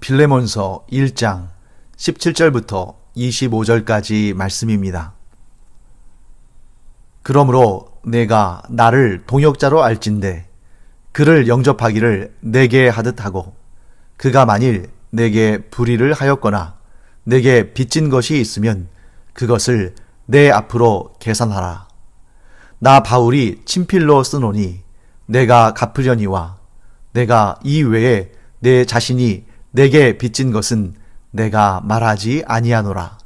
빌레몬서 1장 17절부터 25절까지 말씀입니다. 그러므로 내가 나를 동역자로 알진대 그를 영접하기를 내게 하듯 하고, 그가 만일 내게 불의를 하였거나 내게 빚진 것이 있으면 그것을 내 앞으로 계산하라. 나 바울이 친필로 쓰노니 내가 갚으려니와 내가 이 외에 내 자신이 내게 빚진 것은 내가 말하지 아니하노라.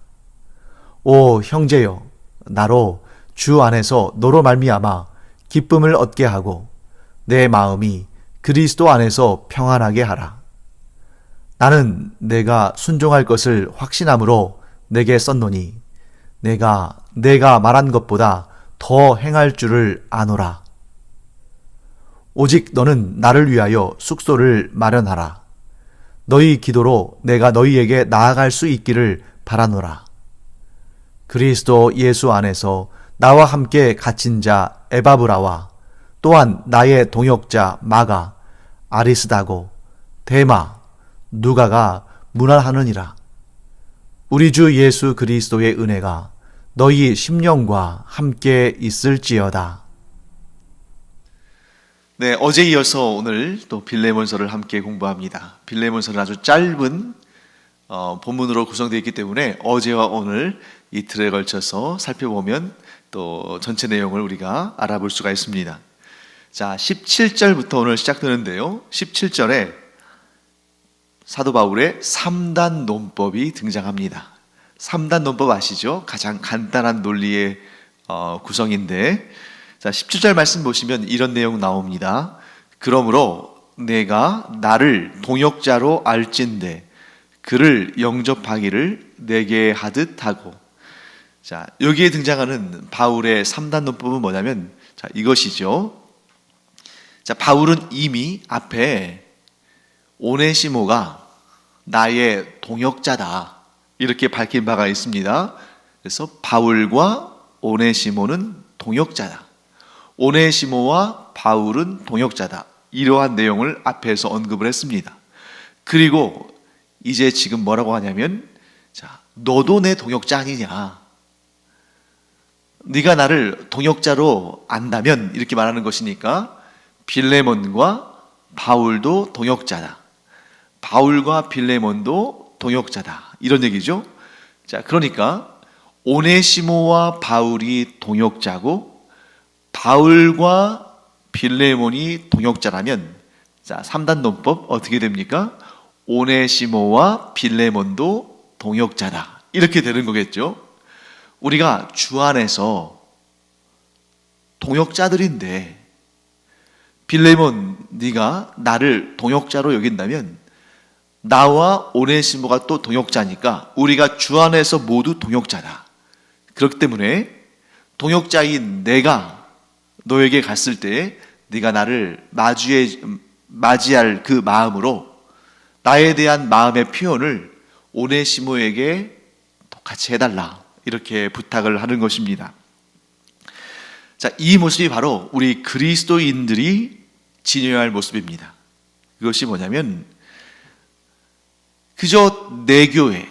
오 형제여, 나로 주 안에서 너로 말미암아 기쁨을 얻게 하고 내 마음이 그리스도 안에서 평안하게 하라. 나는 내가 순종할 것을 확신함으로 내게 썼노니 내가 말한 것보다 더 행할 줄을 아노라. 오직 너는 나를 위하여 숙소를 마련하라. 너희 기도로 내가 너희에게 나아갈 수 있기를 바라노라. 그리스도 예수 안에서 나와 함께 갇힌 자 에바브라와 또한 나의 동역자 마가, 아리스다고, 데마, 누가가 문안하느니라. 우리 주 예수 그리스도의 은혜가 너희 심령과 함께 있을지어다. 네, 어제 이어서 오늘 또 빌레몬서를 함께 공부합니다. 빌레몬서는 아주 짧은 본문으로 구성되어 있기 때문에 어제와 오늘 이틀에 걸쳐서 살펴보면 또 전체 내용을 우리가 알아볼 수가 있습니다. 자, 17절부터 오늘 시작되는데요. 17절에 사도 바울의 3단 논법이 등장합니다. 3단 논법 아시죠? 가장 간단한 논리의 구성인데, 자, 17절 말씀 보시면 이런 내용 나옵니다. 그러므로 내가 나를 동역자로 알진대 그를 영접하기를 내게 하듯 하고. 자, 여기에 등장하는 바울의 3단 논법은 뭐냐면, 자, 이것이죠. 자, 바울은 이미 앞에 오네시모가 나의 동역자다 이렇게 밝힌 바가 있습니다. 그래서 바울과 오네시모는 동역자다. 오네시모와 바울은 동역자다. 이러한 내용을 앞에서 언급을 했습니다. 그리고 이제 지금 뭐라고 하냐면, 자, 너도 내 동역자 아니냐? 네가 나를 동역자로 안다면 이렇게 말하는 것이니까 빌레몬과 바울도 동역자다. 바울과 빌레몬도 동역자다. 이런 얘기죠. 자, 그러니까 오네시모와 바울이 동역자고 바울과 빌레몬이 동역자라면, 자, 3단 논법 어떻게 됩니까? 오네시모와 빌레몬도 동역자다. 이렇게 되는 거겠죠. 우리가 주 안에서 동역자들인데 빌레몬, 네가 나를 동역자로 여긴다면 나와 오네시모가 또 동역자니까 우리가 주 안에서 모두 동역자다. 그렇기 때문에 동역자인 내가 너에게 갔을 때 네가 나를 맞이할 그 마음으로 나에 대한 마음의 표현을 오네시모에게 같이 해달라 이렇게 부탁을 하는 것입니다. 자, 이 모습이 바로 우리 그리스도인들이 지녀야 할 모습입니다. 그것이 뭐냐면 그저 내 교회,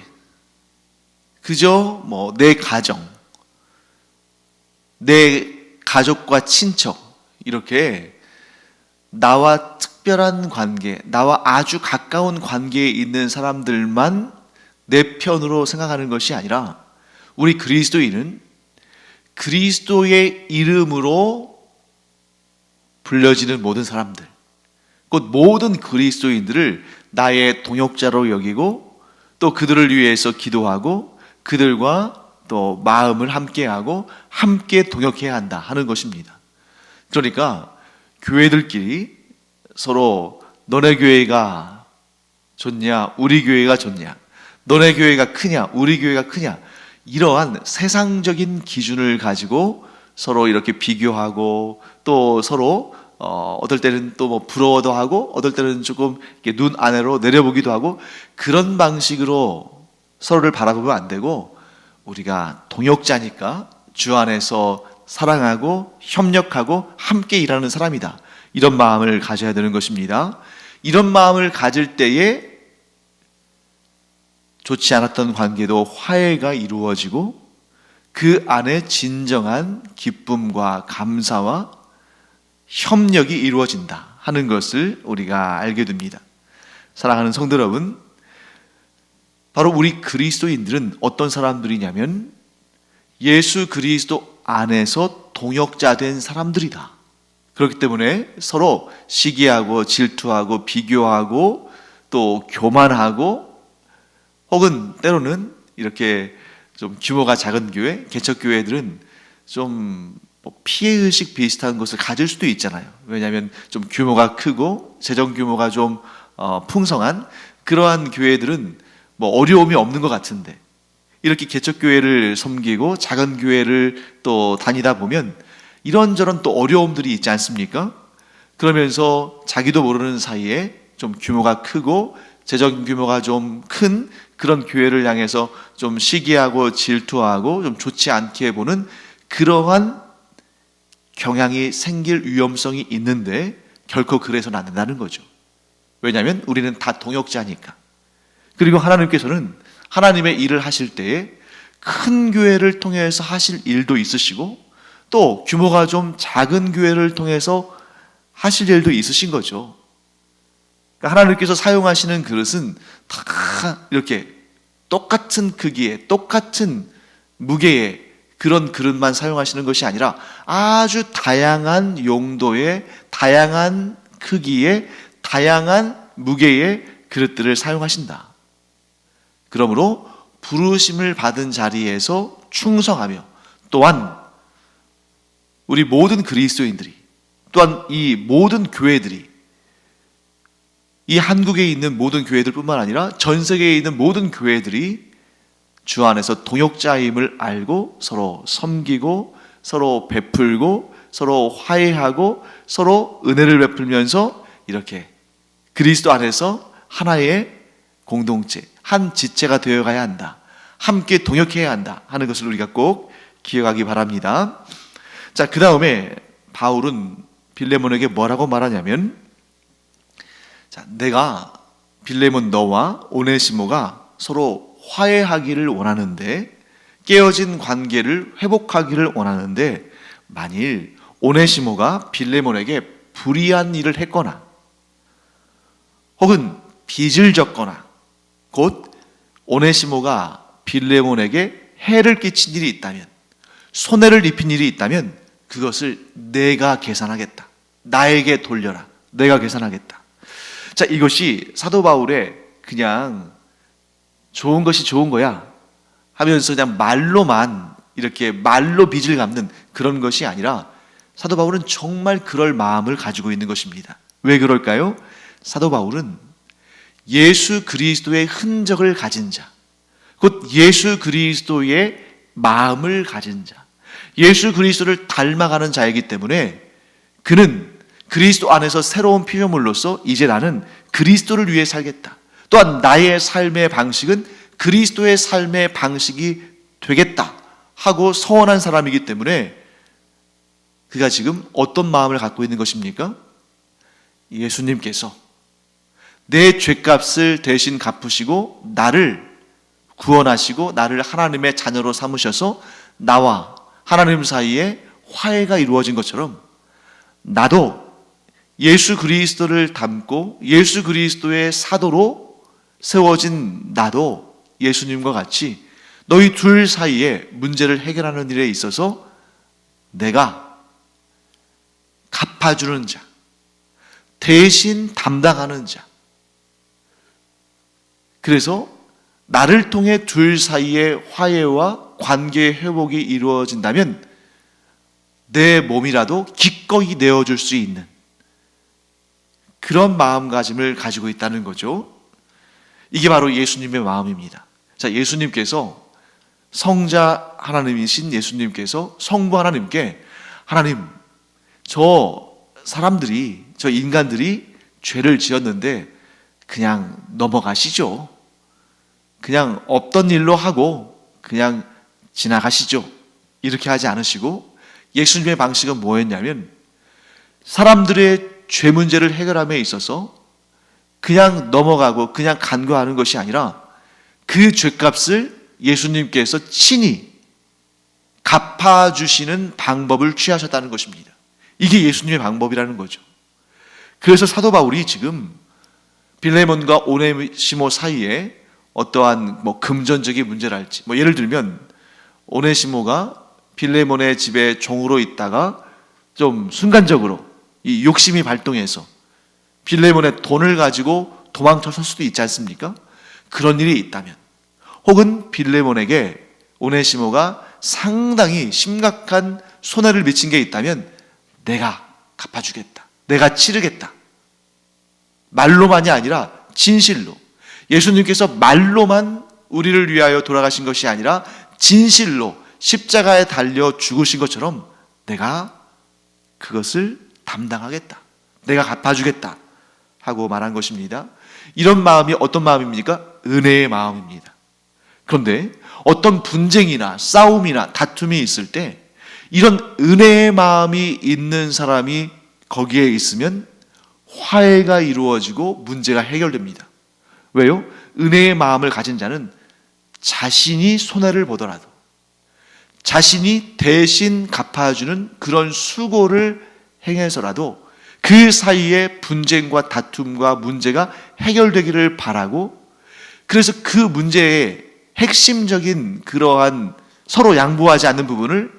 그저 내 가정, 내 가족과 친척, 이렇게 나와 특별한 관계, 나와 아주 가까운 관계에 있는 사람들만 내 편으로 생각하는 것이 아니라 우리 그리스도인은 그리스도의 이름으로 불려지는 모든 사람들, 곧 모든 그리스도인들을 나의 동역자로 여기고 또 그들을 위해서 기도하고 그들과 또 마음을 함께하고 함께 동역해야 한다 하는 것입니다. 그러니까 교회들끼리 서로 너네 교회가 좋냐, 우리 교회가 좋냐, 너네 교회가 크냐, 우리 교회가 크냐, 이러한 세상적인 기준을 가지고 서로 이렇게 비교하고 또 서로 어떨 때는 또 부러워도 하고 어떨 때는 조금 이렇게 눈 아래로 내려보기도 하고 그런 방식으로 서로를 바라보면 안 되고, 우리가 동역자니까 주 안에서 사랑하고 협력하고 함께 일하는 사람이다. 이런 마음을 가져야 되는 것입니다. 이런 마음을 가질 때에 좋지 않았던 관계도 화해가 이루어지고 그 안에 진정한 기쁨과 감사와 협력이 이루어진다 하는 것을 우리가 알게 됩니다. 사랑하는 성도 여러분, 바로 우리 그리스도인들은 어떤 사람들이냐면 예수 그리스도 안에서 동역자 된 사람들이다. 그렇기 때문에 서로 시기하고 질투하고 비교하고 또 교만하고 혹은 때로는 이렇게 좀 규모가 작은 교회, 개척교회들은 좀 피해의식 비슷한 것을 가질 수도 있잖아요. 왜냐하면 좀 규모가 크고 재정 규모가 좀 풍성한 그러한 교회들은 어려움이 없는 것 같은데 이렇게 개척교회를 섬기고 작은 교회를 또 다니다 보면 이런저런 또 어려움들이 있지 않습니까? 그러면서 자기도 모르는 사이에 좀 규모가 크고 재정 규모가 좀 큰 그런 교회를 향해서 좀 시기하고 질투하고 좀 좋지 않게 보는 그러한 경향이 생길 위험성이 있는데 결코 그래서는 안 된다는 거죠. 왜냐하면 우리는 다 동역자니까. 그리고 하나님께서는 하나님의 일을 하실 때에 큰 교회를 통해서 하실 일도 있으시고 또 규모가 좀 작은 교회를 통해서 하실 일도 있으신 거죠. 그러니까 하나님께서 사용하시는 그릇은 다 이렇게 똑같은 크기에 똑같은 무게의 그런 그릇만 사용하시는 것이 아니라 아주 다양한 용도의 다양한 크기의 다양한 무게의 그릇들을 사용하신다. 그러므로 부르심을 받은 자리에서 충성하며 또한 우리 모든 그리스도인들이 또한 이 모든 교회들이 이 한국에 있는 모든 교회들뿐만 아니라 전 세계에 있는 모든 교회들이 주 안에서 동역자임을 알고 서로 섬기고 서로 베풀고 서로 화해하고 서로 은혜를 베풀면서 이렇게 그리스도 안에서 하나의 공동체, 한 지체가 되어가야 한다. 함께 동역해야 한다 하는 것을 우리가 꼭 기억하기 바랍니다. 자, 그 다음에 바울은 빌레몬에게 뭐라고 말하냐면 자, 내가 빌레몬 너와 오네시모가 서로 화해하기를 원하는데 깨어진 관계를 회복하기를 원하는데 만일 오네시모가 빌레몬에게 불의한 일을 했거나 혹은 빚을 졌거나 곧 오네시모가 빌레몬에게 해를 끼친 일이 있다면 손해를 입힌 일이 있다면 그것을 내가 계산하겠다. 나에게 돌려라. 내가 계산하겠다. 자, 이것이 사도 바울의 그냥 좋은 것이 좋은 거야 하면서 그냥 말로만 이렇게 말로 빚을 갚는 그런 것이 아니라 사도 바울은 정말 그럴 마음을 가지고 있는 것입니다. 왜 그럴까요? 사도 바울은 예수 그리스도의 흔적을 가진 자, 곧 예수 그리스도의 마음을 가진 자, 예수 그리스도를 닮아가는 자이기 때문에 그는 그리스도 안에서 새로운 피조물로서 이제 나는 그리스도를 위해 살겠다. 또한 나의 삶의 방식은 그리스도의 삶의 방식이 되겠다 하고 서원한 사람이기 때문에 그가 지금 어떤 마음을 갖고 있는 것입니까? 예수님께서 내 죄값을 대신 갚으시고 나를 구원하시고 나를 하나님의 자녀로 삼으셔서 나와 하나님 사이에 화해가 이루어진 것처럼 나도 예수 그리스도를 닮고 예수 그리스도의 사도로 세워진 나도 예수님과 같이 너희 둘 사이에 문제를 해결하는 일에 있어서 내가 갚아주는 자, 대신 담당하는 자. 그래서 나를 통해 둘 사이의 화해와 관계 회복이 이루어진다면 내 몸이라도 기꺼이 내어줄 수 있는 그런 마음가짐을 가지고 있다는 거죠. 이게 바로 예수님의 마음입니다. 자, 예수님께서 성자 하나님이신 예수님께서 성부 하나님께 하나님, 저 사람들이, 저 인간들이 죄를 지었는데 그냥 넘어가시죠. 그냥 없던 일로 하고 그냥 지나가시죠. 이렇게 하지 않으시고 예수님의 방식은 뭐였냐면 사람들의 죄 문제를 해결함에 있어서 그냥 넘어가고 그냥 간과하는 것이 아니라 그 죄값을 예수님께서 친히 갚아주시는 방법을 취하셨다는 것입니다. 이게 예수님의 방법이라는 거죠. 그래서 사도 바울이 지금 빌레몬과 오네시모 사이에 어떠한 금전적인 문제랄지, 예를 들면 오네시모가 빌레몬의 집에 종으로 있다가 좀 순간적으로 이 욕심이 발동해서 빌레몬의 돈을 가지고 도망쳤을 수도 있지 않습니까? 그런 일이 있다면, 혹은 빌레몬에게 오네시모가 상당히 심각한 손해를 미친 게 있다면 내가 갚아주겠다, 내가 치르겠다, 말로만이 아니라 진실로, 예수님께서 말로만 우리를 위하여 돌아가신 것이 아니라 진실로 십자가에 달려 죽으신 것처럼 내가 그것을 담당하겠다, 내가 갚아주겠다 하고 말한 것입니다. 이런 마음이 어떤 마음입니까? 은혜의 마음입니다. 그런데 어떤 분쟁이나 싸움이나 다툼이 있을 때 이런 은혜의 마음이 있는 사람이 거기에 있으면 화해가 이루어지고 문제가 해결됩니다. 왜요? 은혜의 마음을 가진 자는 자신이 손해를 보더라도 자신이 대신 갚아주는 그런 수고를 행해서라도 그 사이에 분쟁과 다툼과 문제가 해결되기를 바라고, 그래서 그 문제의 핵심적인 그러한 서로 양보하지 않는 부분을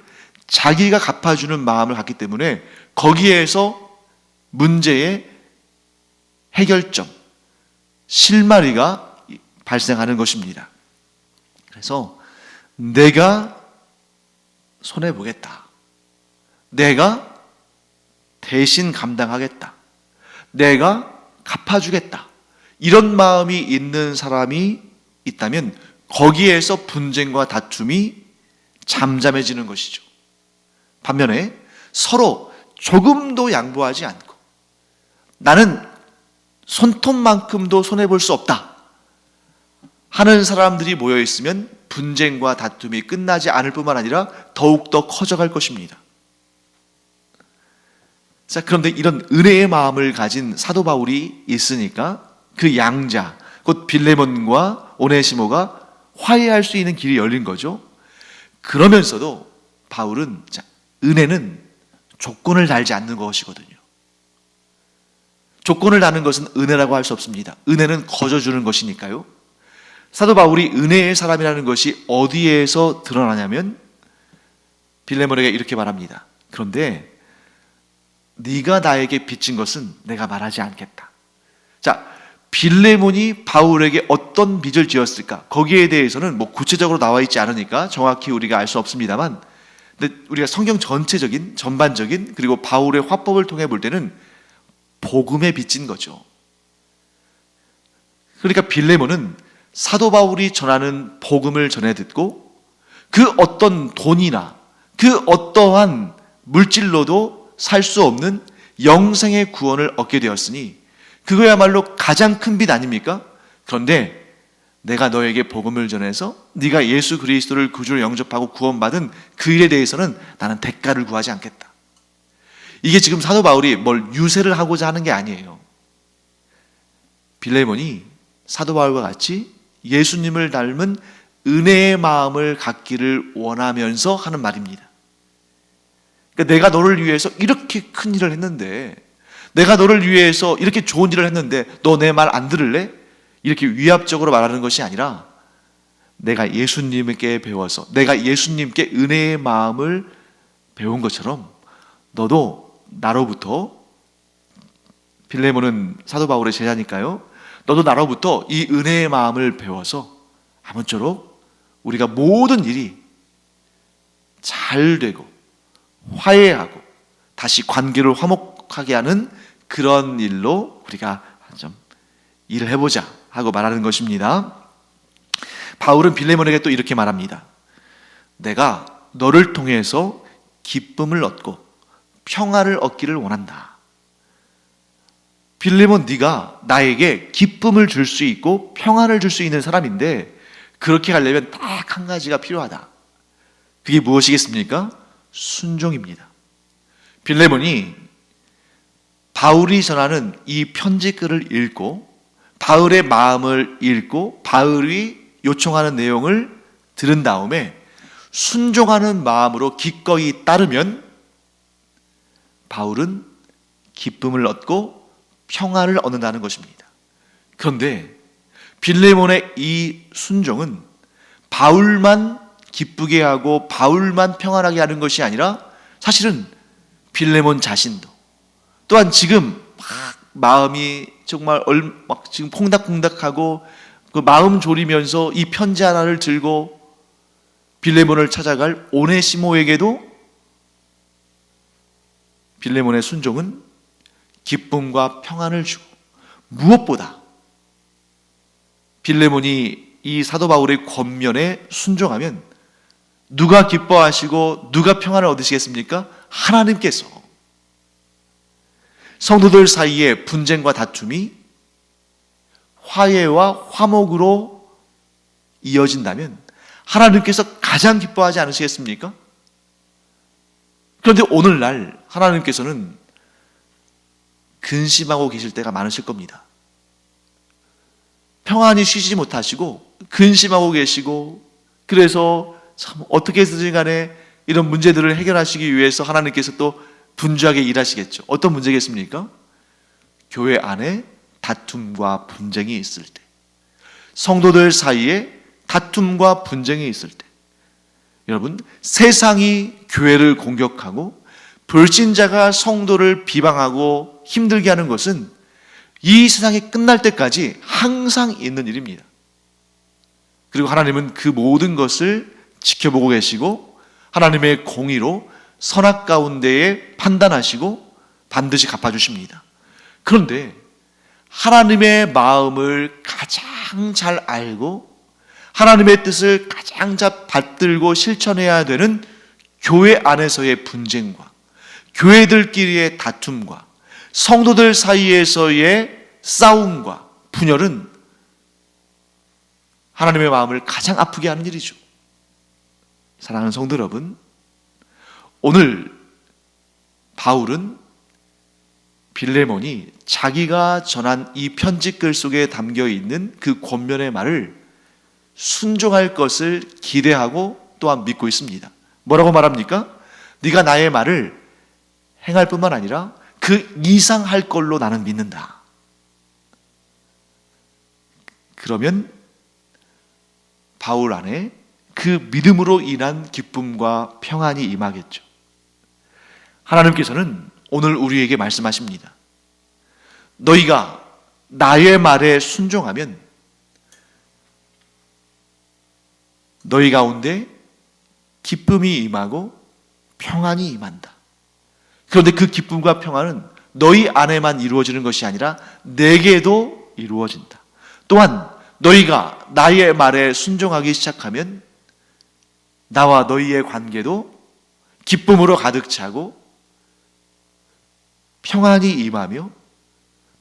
자기가 갚아주는 마음을 갖기 때문에 거기에서 문제의 해결점, 실마리가 발생하는 것입니다. 그래서 내가 손해보겠다, 내가 대신 감당하겠다, 내가 갚아주겠다, 이런 마음이 있는 사람이 있다면 거기에서 분쟁과 다툼이 잠잠해지는 것이죠. 반면에 서로 조금도 양보하지 않고 나는 손톱만큼도 손해볼 수 없다 하는 사람들이 모여 있으면 분쟁과 다툼이 끝나지 않을 뿐만 아니라 더욱더 커져갈 것입니다. 자, 그런데 이런 은혜의 마음을 가진 사도 바울이 있으니까 그 양자, 곧 빌레몬과 오네시모가 화해할 수 있는 길이 열린 거죠. 그러면서도 바울은 은혜는 조건을 달지 않는 것이거든요. 조건을 다는 것은 은혜라고 할 수 없습니다. 은혜는 거저주는 것이니까요. 사도 바울이 은혜의 사람이라는 것이 어디에서 드러나냐면 빌레몬에게 이렇게 말합니다. 그런데 네가 나에게 빚진 것은 내가 말하지 않겠다. 자, 빌레몬이 바울에게 어떤 빚을 지었을까? 거기에 대해서는 구체적으로 나와 있지 않으니까 정확히 우리가 알 수 없습니다만, 근데 우리가 성경 전체적인, 전반적인, 그리고 바울의 화법을 통해 볼 때는 복음에 빚진 거죠. 그러니까 빌레몬은 사도 바울이 전하는 복음을 전해 듣고 그 어떤 돈이나 그 어떠한 물질로도 살 수 없는 영생의 구원을 얻게 되었으니 그거야말로 가장 큰 빚 아닙니까? 그런데 내가 너에게 복음을 전해서 네가 예수 그리스도를 구주로 영접하고 구원받은 그 일에 대해서는 나는 대가를 구하지 않겠다. 이게 지금 사도 바울이 뭘 유세를 하고자 하는 게 아니에요. 빌레몬이 사도 바울과 같이 예수님을 닮은 은혜의 마음을 갖기를 원하면서 하는 말입니다. 그러니까 내가 너를 위해서 이렇게 큰 일을 했는데, 내가 너를 위해서 이렇게 좋은 일을 했는데 너 내 말 안 들을래? 이렇게 위압적으로 말하는 것이 아니라 내가 예수님께 배워서, 내가 예수님께 은혜의 마음을 배운 것처럼 너도 나로부터, 빌레몬은 사도 바울의 제자니까요, 너도 나로부터 이 은혜의 마음을 배워서 아무쪼록 우리가 모든 일이 잘 되고 화해하고 다시 관계를 화목하게 하는 그런 일로 우리가 좀 일을 해보자 하고 말하는 것입니다. 바울은 빌레몬에게 또 이렇게 말합니다. 내가 너를 통해서 기쁨을 얻고 평화를 얻기를 원한다. 빌레몬, 네가 나에게 기쁨을 줄 수 있고 평화를 줄 수 있는 사람인데 그렇게 하려면 딱 한 가지가 필요하다. 그게 무엇이겠습니까? 순종입니다. 빌레몬이 바울이 전하는 이 편지글을 읽고 바울의 마음을 읽고 바울이 요청하는 내용을 들은 다음에 순종하는 마음으로 기꺼이 따르면 바울은 기쁨을 얻고 평안을 얻는다는 것입니다. 그런데 빌레몬의 이 순종은 바울만 기쁘게 하고 바울만 평안하게 하는 것이 아니라 사실은 빌레몬 자신도 또한 지금 막 마음이 정말 막 지금 콩닥콩닥하고 그 마음 졸이면서 이 편지 하나를 들고 빌레몬을 찾아갈 오네시모에게도 빌레몬의 순종은 기쁨과 평안을 주고, 무엇보다 빌레몬이 이 사도 바울의 권면에 순종하면 누가 기뻐하시고 누가 평안을 얻으시겠습니까? 하나님께서. 성도들 사이에 분쟁과 다툼이 화해와 화목으로 이어진다면 하나님께서 가장 기뻐하지 않으시겠습니까? 그런데 오늘날 하나님께서는 근심하고 계실 때가 많으실 겁니다. 평안히 쉬지 못하시고 근심하고 계시고, 그래서 참 어떻게 해서든 간에 이런 문제들을 해결하시기 위해서 하나님께서 또 분주하게 일하시겠죠. 어떤 문제겠습니까? 교회 안에 다툼과 분쟁이 있을 때, 성도들 사이에 다툼과 분쟁이 있을 때, 여러분, 세상이 교회를 공격하고 불신자가 성도를 비방하고 힘들게 하는 것은 이 세상이 끝날 때까지 항상 있는 일입니다. 그리고 하나님은 그 모든 것을 지켜보고 계시고 하나님의 공의로 선악 가운데에 판단하시고 반드시 갚아주십니다. 그런데 하나님의 마음을 가장 잘 알고 하나님의 뜻을 가장 잘 받들고 실천해야 되는 교회 안에서의 분쟁과 교회들끼리의 다툼과 성도들 사이에서의 싸움과 분열은 하나님의 마음을 가장 아프게 하는 일이죠. 사랑하는 성도 여러분, 오늘 바울은 빌레몬이 자기가 전한 이 편지글 속에 담겨 있는 그 권면의 말을 순종할 것을 기대하고 또한 믿고 있습니다. 뭐라고 말합니까? 네가 나의 말을 행할 뿐만 아니라 그 이상 할 걸로 나는 믿는다. 그러면 바울 안에 그 믿음으로 인한 기쁨과 평안이 임하겠죠. 하나님께서는 오늘 우리에게 말씀하십니다. 너희가 나의 말에 순종하면 너희 가운데 기쁨이 임하고 평안이 임한다. 그런데 그 기쁨과 평안은 너희 안에만 이루어지는 것이 아니라 내게도 이루어진다. 또한 너희가 나의 말에 순종하기 시작하면 나와 너희의 관계도 기쁨으로 가득 차고 평안이 임하며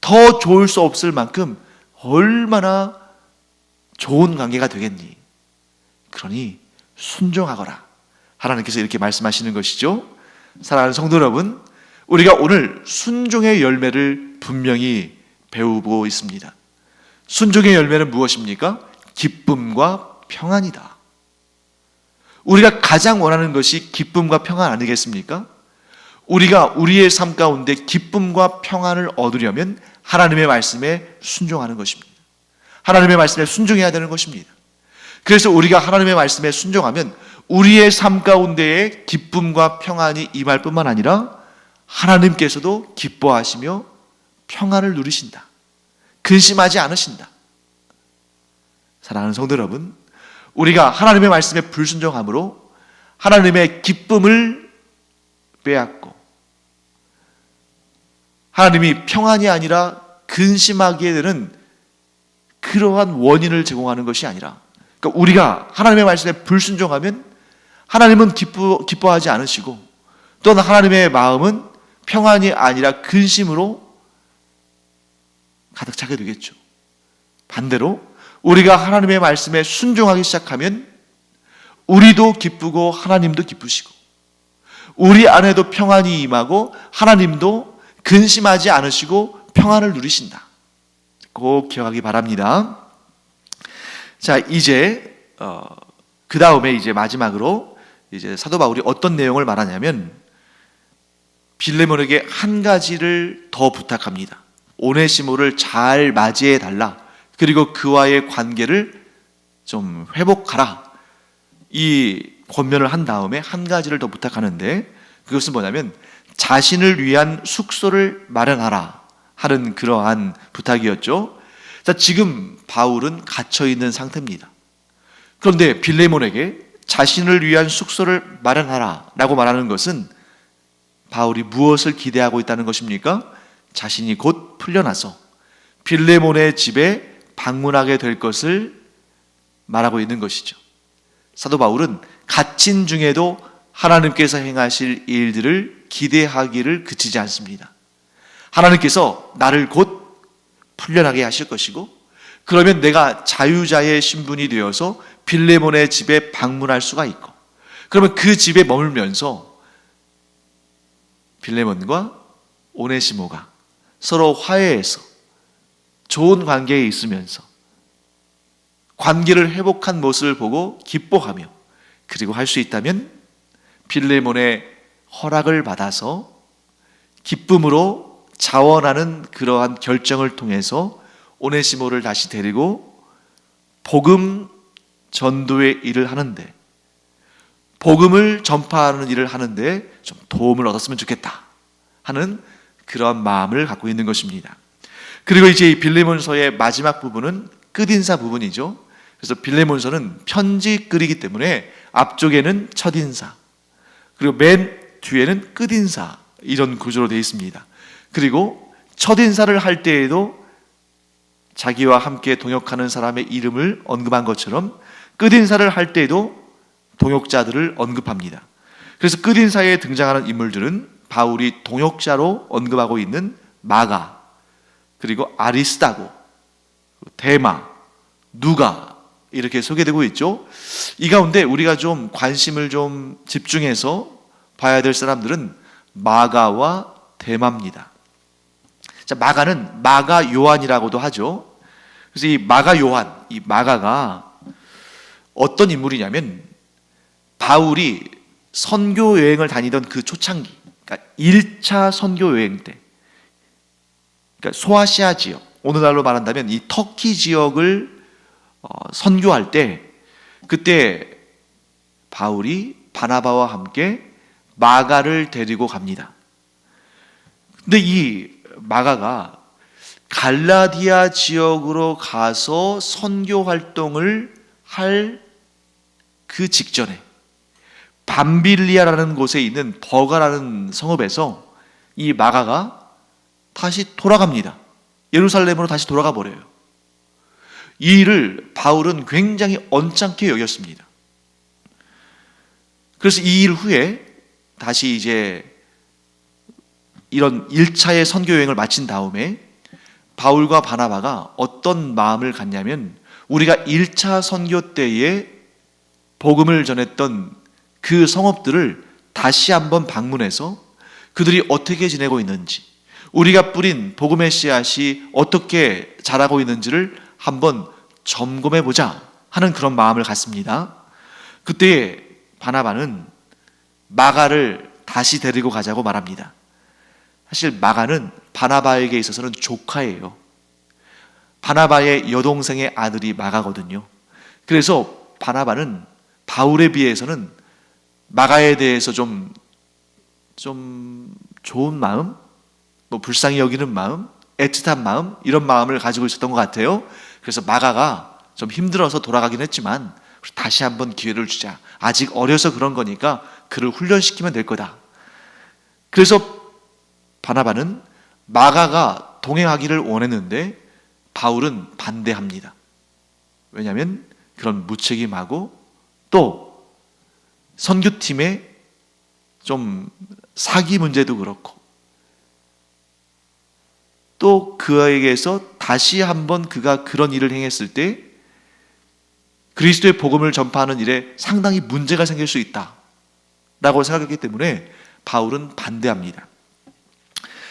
더 좋을 수 없을 만큼 얼마나 좋은 관계가 되겠니? 그러니 순종하거라. 하나님께서 이렇게 말씀하시는 것이죠. 사랑하는 성도 여러분, 우리가 오늘 순종의 열매를 분명히 배우고 있습니다. 순종의 열매는 무엇입니까? 기쁨과 평안이다. 우리가 가장 원하는 것이 기쁨과 평안 아니겠습니까? 우리가 우리의 삶 가운데 기쁨과 평안을 얻으려면 하나님의 말씀에 순종하는 것입니다. 하나님의 말씀에 순종해야 되는 것입니다. 그래서 우리가 하나님의 말씀에 순종하면 우리의 삶 가운데에 기쁨과 평안이 임할 뿐만 아니라 하나님께서도 기뻐하시며 평안을 누리신다. 근심하지 않으신다. 사랑하는 성도 여러분, 우리가 하나님의 말씀에 불순종함으로 하나님의 기쁨을 빼앗고 하나님이 평안이 아니라 근심하게 되는 그러한 원인을 제공하는 것이 아니라, 그러니까 우리가 하나님의 말씀에 불순종하면 하나님은 기뻐하지 않으시고 또는 하나님의 마음은 평안이 아니라 근심으로 가득 차게 되겠죠. 반대로 우리가 하나님의 말씀에 순종하기 시작하면 우리도 기쁘고 하나님도 기쁘시고 우리 안에도 평안이 임하고 하나님도 근심하지 않으시고 평안을 누리신다. 꼭 기억하기 바랍니다. 자, 이제 그 다음에 이제 마지막으로 이제 사도 바울이 어떤 내용을 말하냐면 빌레몬에게 한 가지를 더 부탁합니다. 오네시모를 잘 맞이해 달라. 그리고 그와의 관계를 좀 회복하라. 이 권면을 한 다음에 한 가지를 더 부탁하는데 그것은 뭐냐면 자신을 위한 숙소를 마련하라 하는 그러한 부탁이었죠. 자, 지금 바울은 갇혀 있는 상태입니다. 그런데 빌레몬에게 자신을 위한 숙소를 마련하라 라고 말하는 것은 바울이 무엇을 기대하고 있다는 것입니까? 자신이 곧 풀려나서 빌레몬의 집에 방문하게 될 것을 말하고 있는 것이죠. 사도 바울은 갇힌 중에도 하나님께서 행하실 일들을 기대하기를 그치지 않습니다. 하나님께서 나를 곧 풀려나게 하실 것이고, 그러면 내가 자유자의 신분이 되어서 빌레몬의 집에 방문할 수가 있고, 그러면 그 집에 머물면서 빌레몬과 오네시모가 서로 화해해서 좋은 관계에 있으면서 관계를 회복한 모습을 보고 기뻐하며, 그리고 할 수 있다면 빌레몬의 허락을 받아서 기쁨으로 자원하는 그러한 결정을 통해서 오네시모를 다시 데리고 복음 전도의 일을 하는데, 복음을 전파하는 일을 하는데 좀 도움을 얻었으면 좋겠다 하는 그런 마음을 갖고 있는 것입니다. 그리고 이제 이 빌레몬서의 마지막 부분은 끝인사 부분이죠. 그래서 빌레몬서는 편지 글이기 때문에 앞쪽에는 첫인사, 그리고 맨 뒤에는 끝인사, 이런 구조로 되어 있습니다. 그리고 첫인사를 할 때에도 자기와 함께 동역하는 사람의 이름을 언급한 것처럼 끝인사를 할 때에도 동역자들을 언급합니다. 그래서 끝인사에 등장하는 인물들은 바울이 동역자로 언급하고 있는 마가, 그리고 아리스다고, 데마, 누가 이렇게 소개되고 있죠. 이 가운데 우리가 좀 관심을 좀 집중해서 봐야 될 사람들은 마가와 데마입니다. 자, 마가는 마가 요한이라고도 하죠. 그래서 이 마가 요한, 이 마가가 어떤 인물이냐면 바울이 선교 여행을 다니던 그 초창기, 그러니까 1차 선교 여행 때, 그러니까 소아시아 지역, 오늘날로 말한다면 이 터키 지역을 선교할 때, 그때 바울이 바나바와 함께 마가를 데리고 갑니다. 근데 이 마가가 갈라디아 지역으로 가서 선교 활동을 할 그 직전에 밤빌리아라는 곳에 있는 버가라는 성읍에서 이 마가가 다시 돌아갑니다. 예루살렘으로 다시 돌아가 버려요. 이 일을 바울은 굉장히 언짢게 여겼습니다. 그래서 이 일 후에 다시 이제 이런 1차의 선교 여행을 마친 다음에 바울과 바나바가 어떤 마음을 갖냐면, 우리가 1차 선교 때에 복음을 전했던 그 성읍들을 다시 한번 방문해서 그들이 어떻게 지내고 있는지, 우리가 뿌린 복음의 씨앗이 어떻게 자라고 있는지를 한번 점검해 보자 하는 그런 마음을 갖습니다. 그때 바나바는 마가를 다시 데리고 가자고 말합니다. 사실 마가는 바나바에게 있어서는 조카예요. 바나바의 여동생의 아들이 마가거든요. 그래서 바나바는 바울에 비해서는 마가에 대해서 좀 좋은 마음, 뭐 불쌍히 여기는 마음, 애틋한 마음, 이런 마음을 가지고 있었던 것 같아요. 그래서 마가가 좀 힘들어서 돌아가긴 했지만 다시 한번 기회를 주자. 아직 어려서 그런 거니까 그를 훈련시키면 될 거다. 그래서 바나바는 마가가 동행하기를 원했는데 바울은 반대합니다. 왜냐하면 그런 무책임하고 또 선교팀의 좀 사기 문제도 그렇고, 또 그에게서 다시 한번 그가 그런 일을 행했을 때 그리스도의 복음을 전파하는 일에 상당히 문제가 생길 수 있다라고 생각했기 때문에 바울은 반대합니다.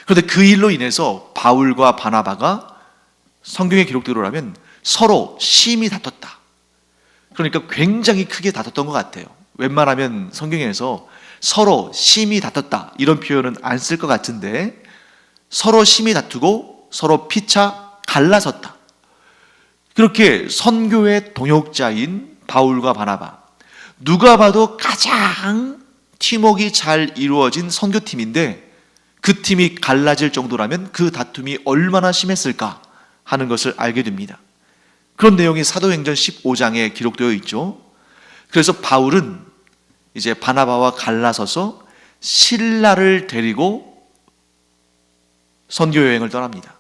그런데 그 일로 인해서 바울과 바나바가 성경의 기록대로라면 서로 심히 다퉜다. 그러니까 굉장히 크게 다퉜던 것 같아요. 웬만하면 성경에서 서로 심히 다퉜다 이런 표현은 안 쓸 것 같은데 서로 심히 다투고 서로 피차 갈라섰다. 그렇게 선교의 동역자인 바울과 바나바, 누가 봐도 가장 팀워크가 잘 이루어진 선교팀인데 그 팀이 갈라질 정도라면 그 다툼이 얼마나 심했을까 하는 것을 알게 됩니다. 그런 내용이 사도행전 15장에 기록되어 있죠. 그래서 바울은 이제 바나바와 갈라서서 실라를 데리고 선교 여행을 떠납니다.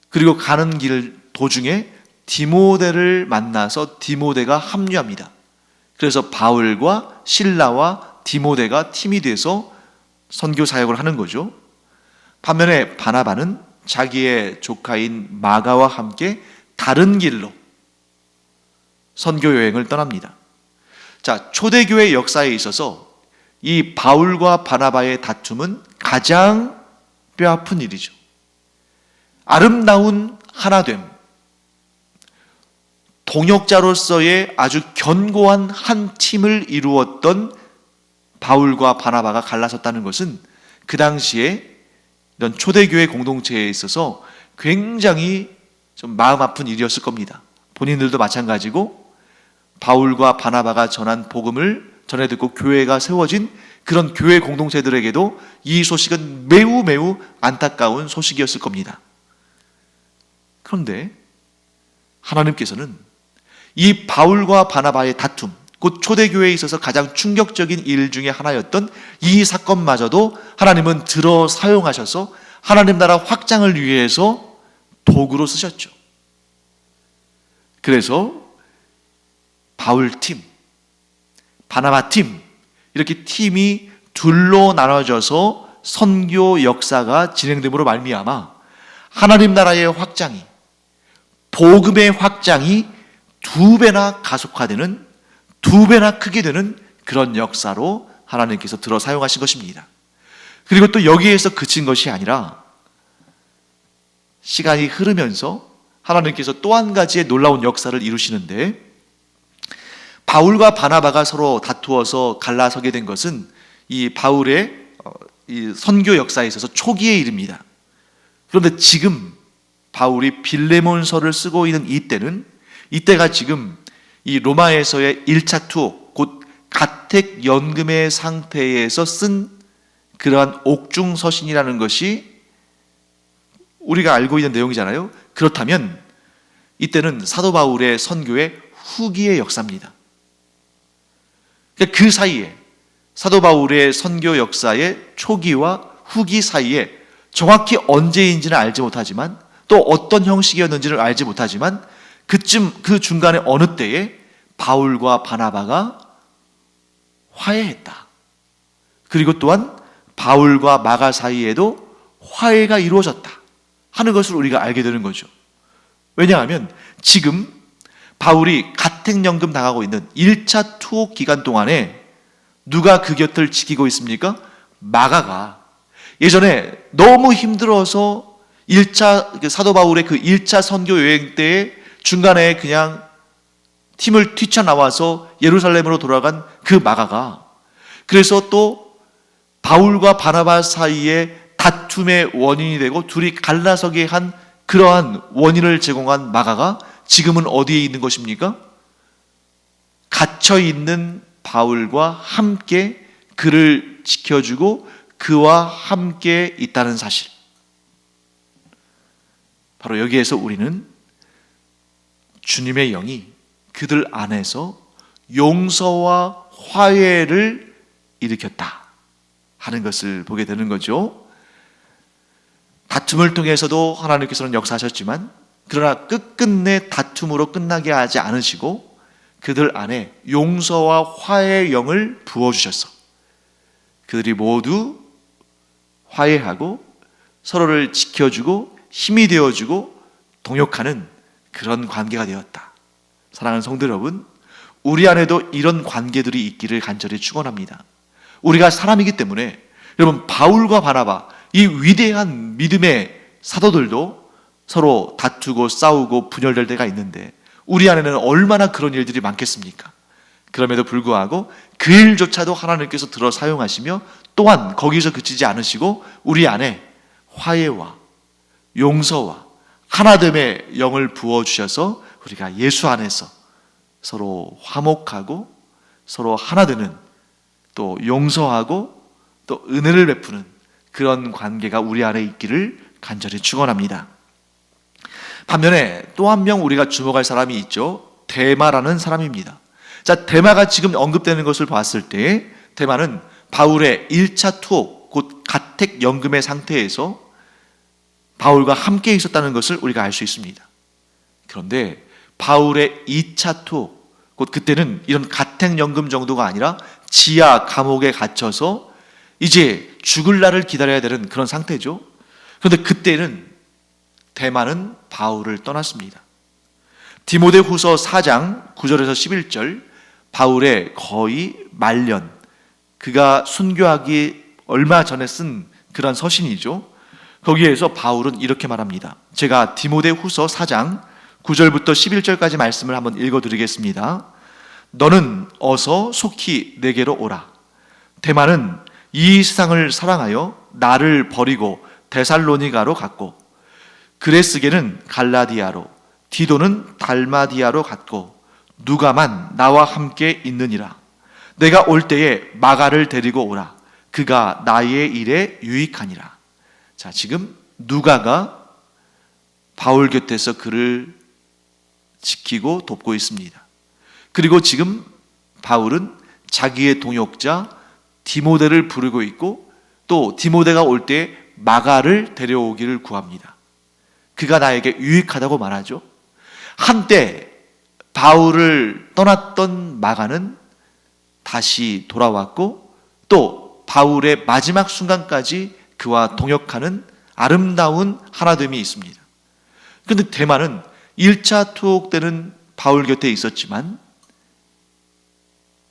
그리고 가는 길 도중에 디모데를 만나서 디모데가 합류합니다. 그래서 바울과 실라와 디모데가 팀이 돼서 선교 사역을 하는 거죠. 반면에 바나바는 자기의 조카인 마가와 함께 다른 길로 선교 여행을 떠납니다. 자, 초대교회 역사에 있어서 이 바울과 바나바의 다툼은 가장 뼈아픈 일이죠. 아름다운 하나됨, 동역자로서의 아주 견고한 한 팀을 이루었던 바울과 바나바가 갈라섰다는 것은 그 당시에 이런 초대교회 공동체에 있어서 굉장히 좀 마음 아픈 일이었을 겁니다. 본인들도 마찬가지고 바울과 바나바가 전한 복음을 전해 듣고 교회가 세워진 그런 교회 공동체들에게도 이 소식은 매우 안타까운 소식이었을 겁니다. 그런데 하나님께서는 이 바울과 바나바의 다툼, 곧 초대교회에 있어서 가장 충격적인 일 중에 하나였던 이 사건마저도 하나님은 들어 사용하셔서 하나님 나라 확장을 위해서 도구로 쓰셨죠. 그래서 바울팀, 바나바팀, 이렇게 팀이 둘로 나눠져서 선교 역사가 진행됨으로 말미암아 하나님 나라의 확장이, 복음의 확장이 2배나 가속화되는, 2배나 크게 되는 그런 역사로 하나님께서 들어 사용하신 것입니다. 그리고 또 여기에서 그친 것이 아니라 시간이 흐르면서 하나님께서 또 한 가지의 놀라운 역사를 이루시는데, 바울과 바나바가 서로 다투어서 갈라서게 된 것은 이 바울의 이 선교 역사에 있어서 초기의 일입니다. 그런데 지금 바울이 빌레몬서를 쓰고 있는 이때가 지금 이 로마에서의 1차 투옥, 곧 가택연금의 상태에서 쓴 그러한 옥중서신이라는 것이 우리가 알고 있는 내용이잖아요. 그렇다면 이때는 사도 바울의 선교의 후기의 역사입니다. 그러니까 그 사이에 사도 바울의 선교 역사의 초기와 후기 사이에 정확히 언제인지는 알지 못하지만 또 어떤 형식이었는지를 알지 못하지만 그 중간에 어느 때에 바울과 바나바가 화해했다. 그리고 또한 바울과 마가 사이에도 화해가 이루어졌다 하는 것을 우리가 알게 되는 거죠. 왜냐하면 지금 바울이 가택연금 당하고 있는 1차 투옥 기간 동안에 누가 그 곁을 지키고 있습니까? 마가가 예전에 너무 힘들어서 사도 바울의 그 1차 선교 여행 때에 중간에 그냥 팀을 뛰쳐나와서 예루살렘으로 돌아간 그 마가가, 그래서 또 바울과 바나바 사이에 다툼의 원인이 되고 둘이 갈라서게 한 그러한 원인을 제공한 마가가 지금은 어디에 있는 것입니까? 갇혀있는 바울과 함께 그를 지켜주고 그와 함께 있다는 사실. 바로 여기에서 우리는 주님의 영이 그들 안에서 용서와 화해를 일으켰다 하는 것을 보게 되는 거죠. 다툼을 통해서도 하나님께서는 역사하셨지만 그러나 끝끝내 다툼으로 끝나게 하지 않으시고 그들 안에 용서와 화해의 영을 부어주셨어. 그들이 모두 화해하고 서로를 지켜주고 힘이 되어주고 동역하는 그런 관계가 되었다. 사랑하는 성도 여러분, 우리 안에도 이런 관계들이 있기를 간절히 축원합니다. 우리가 사람이기 때문에 여러분, 바울과 바나바, 이 위대한 믿음의 사도들도 서로 다투고 싸우고 분열될 때가 있는데 우리 안에는 얼마나 그런 일들이 많겠습니까? 그럼에도 불구하고 그 일조차도 하나님께서 들어 사용하시며 또한 거기서 그치지 않으시고 우리 안에 화해와 용서와 하나됨의 영을 부어주셔서 우리가 예수 안에서 서로 화목하고 서로 하나 되는, 또 용서하고 또 은혜를 베푸는 그런 관계가 우리 안에 있기를 간절히 축원합니다. 반면에 또 한 명 우리가 주목할 사람이 있죠. 데마라는 사람입니다. 자, 데마가 지금 언급되는 것을 봤을 때 데마는 바울의 1차 투옥, 곧 가택 연금의 상태에서 바울과 함께 있었다는 것을 우리가 알 수 있습니다. 그런데 바울의 2차 투옥, 곧 그때는 이런 가택 연금 정도가 아니라 지하 감옥에 갇혀서 이제 죽을 날을 기다려야 되는 그런 상태죠. 그런데 그때는 데마는 바울을 떠났습니다. 디모데후서 4장 9절에서 11절, 바울의 거의 말년, 그가 순교하기 얼마 전에 쓴 그런 서신이죠. 거기에서 바울은 이렇게 말합니다. 제가 디모데후서 4장 9절부터 11절까지 말씀을 한번 읽어드리겠습니다. 너는 어서 속히 내게로 오라. 데마는 이 세상을 사랑하여 나를 버리고 데살로니가로 갔고, 그레스게는 갈라디아로, 디도는 달마디아로 갔고, 누가만 나와 함께 있느니라. 내가 올 때에 마가를 데리고 오라. 그가 나의 일에 유익하니라. 자, 지금 누가가 바울 곁에서 그를 지키고 돕고 있습니다. 그리고 지금 바울은 자기의 동역자 디모데를 부르고 있고, 또 디모데가 올 때 마가를 데려오기를 구합니다. 그가 나에게 유익하다고 말하죠. 한때 바울을 떠났던 마가는 다시 돌아왔고, 또 바울의 마지막 순간까지 그와 동역하는 아름다운 하나됨이 있습니다. 그런데 데마는 1차 투옥 때는 바울 곁에 있었지만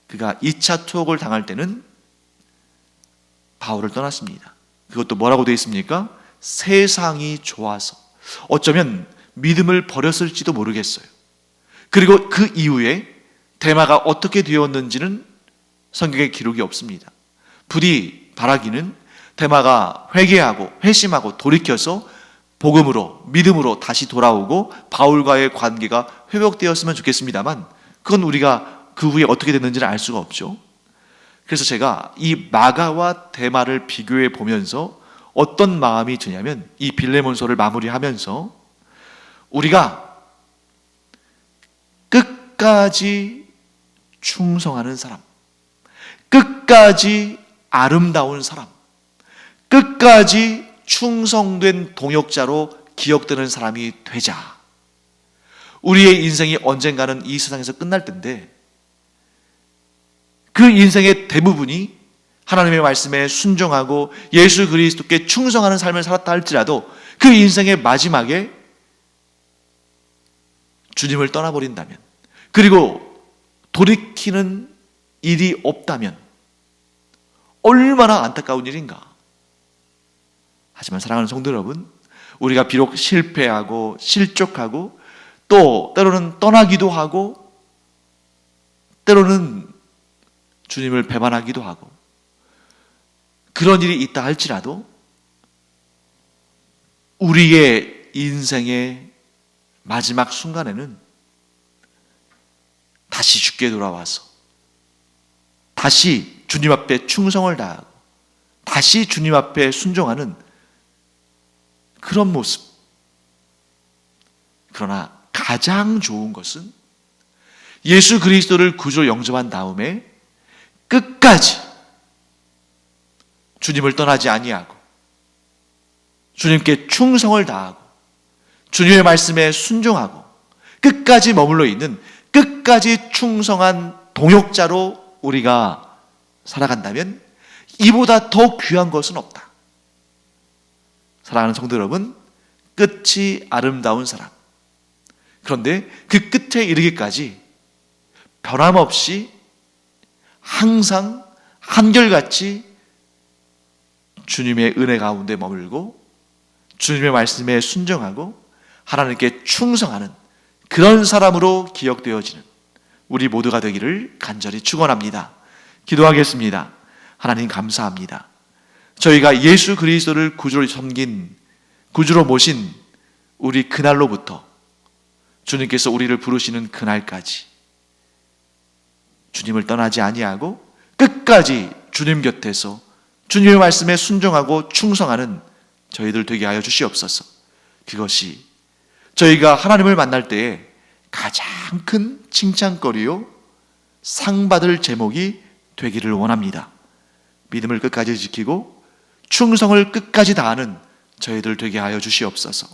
그가 2차 투옥을 당할 때는 바울을 떠났습니다. 그것도 뭐라고 되어 있습니까? 세상이 좋아서, 어쩌면 믿음을 버렸을지도 모르겠어요. 그리고 그 이후에 데마가 어떻게 되었는지는 성경에 기록이 없습니다. 부디 바라기는 데마가 회개하고 회심하고 돌이켜서 복음으로, 믿음으로 다시 돌아오고 바울과의 관계가 회복되었으면 좋겠습니다만, 그건 우리가 그 후에 어떻게 됐는지는 알 수가 없죠. 그래서 제가 이 마가와 데마를 비교해 보면서 어떤 마음이 드냐면, 이 빌레몬서를 마무리하면서 우리가 끝까지 충성하는 사람, 끝까지 아름다운 사람, 끝까지 충성된 동역자로 기억되는 사람이 되자. 우리의 인생이 언젠가는 이 세상에서 끝날 텐데, 그 인생의 대부분이 하나님의 말씀에 순종하고 예수 그리스도께 충성하는 삶을 살았다 할지라도 그 인생의 마지막에 주님을 떠나버린다면, 그리고 돌이키는 일이 없다면 얼마나 안타까운 일인가. 하지만 사랑하는 성도 여러분, 우리가 비록 실패하고 실족하고 또 때로는 떠나기도 하고 때로는 주님을 배반하기도 하고 그런 일이 있다 할지라도 우리의 인생의 마지막 순간에는 다시 주께 돌아와서 다시 주님 앞에 충성을 다하고 다시 주님 앞에 순종하는 그런 모습. 그러나 가장 좋은 것은 예수 그리스도를 구주로 영접한 다음에 끝까지 주님을 떠나지 아니하고 주님께 충성을 다하고 주님의 말씀에 순종하고 끝까지 머물러 있는, 끝까지 충성한 동역자로 우리가 살아간다면 이보다 더 귀한 것은 없다. 사랑하는 성도 여러분, 끝이 아름다운 사람, 그런데 그 끝에 이르기까지 변함없이 항상 한결같이 주님의 은혜 가운데 머물고 주님의 말씀에 순종하고 하나님께 충성하는 그런 사람으로 기억되어지는 우리 모두가 되기를 간절히 축원합니다. 기도하겠습니다. 하나님 감사합니다. 저희가 예수 그리스도를 구주로 섬긴, 구주로 모신 우리 그날로부터 주님께서 우리를 부르시는 그날까지 주님을 떠나지 아니하고 끝까지 주님 곁에서 주님의 말씀에 순종하고 충성하는 저희들 되게 하여 주시옵소서. 그것이 저희가 하나님을 만날 때에 가장 큰 칭찬거리요 상 받을 제목이 되기를 원합니다. 믿음을 끝까지 지키고 충성을 끝까지 다하는 저희들 되게 하여 주시옵소서.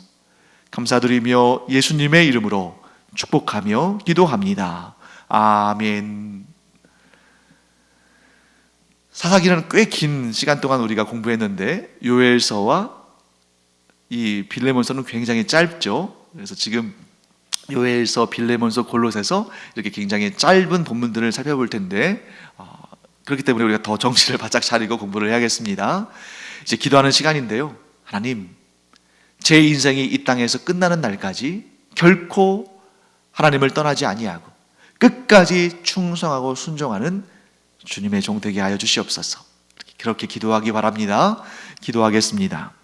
감사드리며 예수님의 이름으로 축복하며 기도합니다. 아멘. 사사기는 꽤 긴 시간 동안 우리가 공부했는데 요엘서와 이 빌레몬서는 굉장히 짧죠. 그래서 지금 요엘서, 빌레몬서, 골로새서 이렇게 굉장히 짧은 본문들을 살펴볼 텐데 그렇기 때문에 우리가 더 정신을 바짝 차리고 공부를 해야겠습니다. 이제 기도하는 시간인데요. 하나님, 제 인생이 이 땅에서 끝나는 날까지 결코 하나님을 떠나지 아니하고 끝까지 충성하고 순종하는 주님의 종 되게 하여 주시옵소서. 그렇게 기도하기 바랍니다. 기도하겠습니다.